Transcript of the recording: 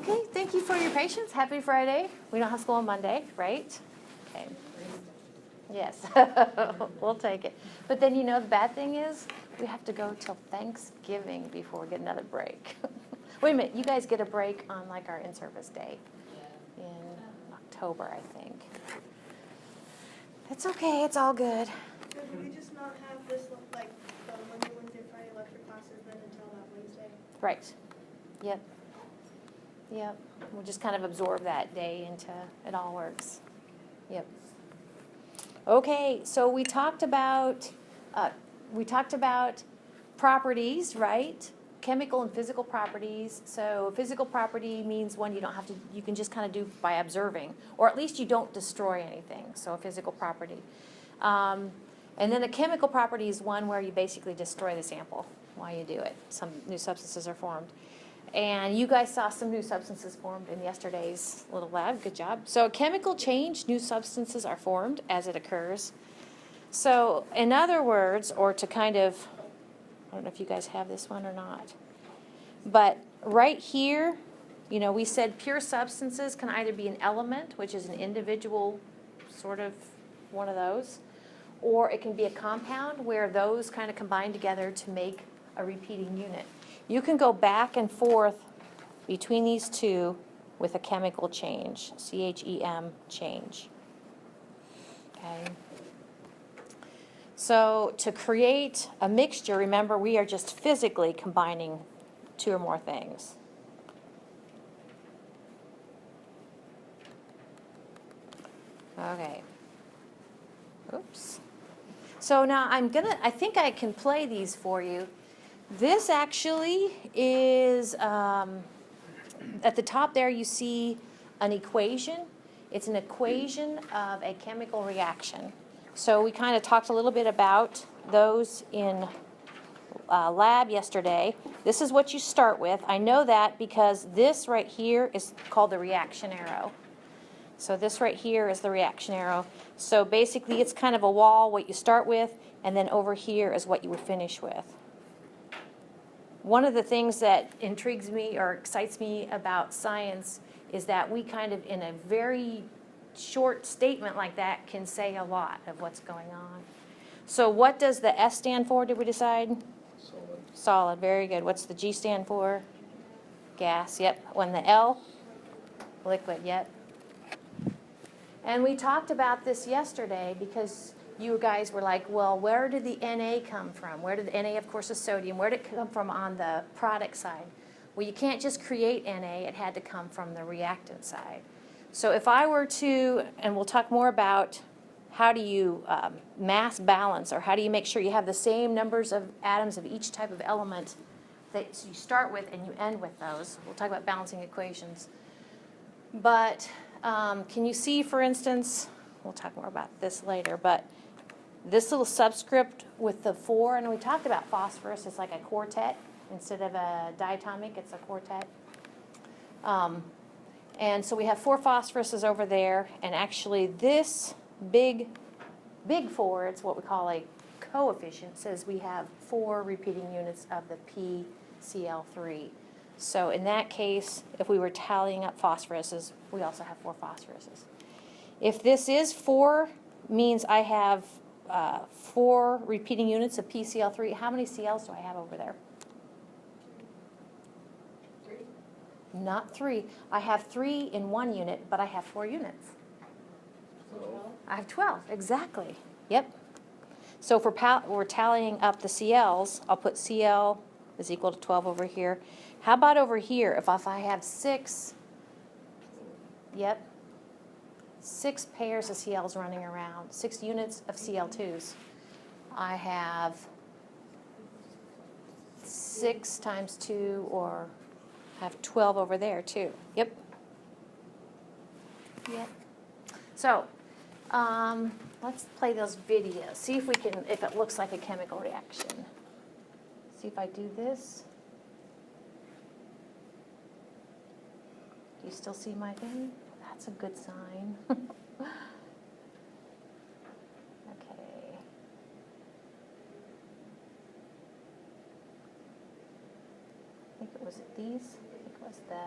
Okay, thank you for your patience. Happy Friday. We don't have school on Monday, right? Okay. Yes, we'll take it. But then, the bad thing is we have to go till Thanksgiving before we get another break. Wait a minute, you guys get a break on like our in-service day in October, I think. It's okay, it's all good. Could we just not have this, like, the Monday, Wednesday, Friday lecture classes then until that Wednesday? Right. Yep. Yep. We'll just kind of absorb that day into it all works. Yep. Okay, so we talked about properties, right? Chemical and physical properties. So physical property means one you can just kind of do by observing, or at least you don't destroy anything. So a physical property. And then a chemical property is one where you basically destroy the sample while you do it. Some new substances are formed. And you guys saw some new substances formed in yesterday's little lab. Good job. So chemical change, new substances are formed as it occurs. So in other words, or to kind of, I don't know if you guys have this one or not, but right here, we said pure substances can either be an element, which is an individual sort of one of those, or it can be a compound where those kind of combine together to make a repeating unit. You can go back and forth between these two with a chemical change, CHEM change. Okay. So to create a mixture, remember we are just physically combining two or more things. Okay. Oops. So now I think I can play these for you. This actually is, at the top there you see an equation. It's an equation of a chemical reaction. So we kind of talked a little bit about those in lab yesterday. This is what you start with. I know that because this right here is called the reaction arrow. So this right here is the reaction arrow. So basically it's kind of a wall, what you start with, and then over here is what you would finish with. One of the things that intrigues me or excites me about science is that we kind of, in a very short statement like that, can say a lot of what's going on. So what does the S stand for, did we decide? Solid. Solid, very good. What's the G stand for? Gas, yep. When the L? Liquid, yep. And we talked about this yesterday because you guys were like, well, where did the Na come from? Where did the Na, of course, is sodium. Where did it come from on the product side? Well, you can't just create Na. It had to come from the reactant side. So if I were to, and we'll talk more about how do you mass balance, or how do you make sure you have the same numbers of atoms of each type of element that you start with and you end with those. We'll talk about balancing equations. But can you see, for instance, we'll talk more about this later, but this little subscript with the 4, and we talked about phosphorus, it's like a quartet. Instead of a diatomic, it's a quartet. And so we have 4 phosphoruses over there, and actually this big 4, it's what we call a coefficient, says we have 4 repeating units of the PCl3. So in that case, if we were tallying up phosphoruses, we also have 4 phosphoruses. If this is 4, means I have 4 repeating units of PCl3. How many CLs do I have over there? 3. Not 3. I have 3 in 1 unit, but I have 4 units. 12. I have 12, exactly. Yep. So if we're tallying up the CLs, I'll put CL is equal to 12 over here. How about over here? If I have 6, yep, 6 pairs of CLs running around, 6 units of Cl2s. I have 6 times 2, or I have 12 over there too. Yep. Yep. So let's play those videos. See if we can, if it looks like a chemical reaction. See if I do this. Do you still see my thing? That's a good sign. Okay. I think it was these. I think it was the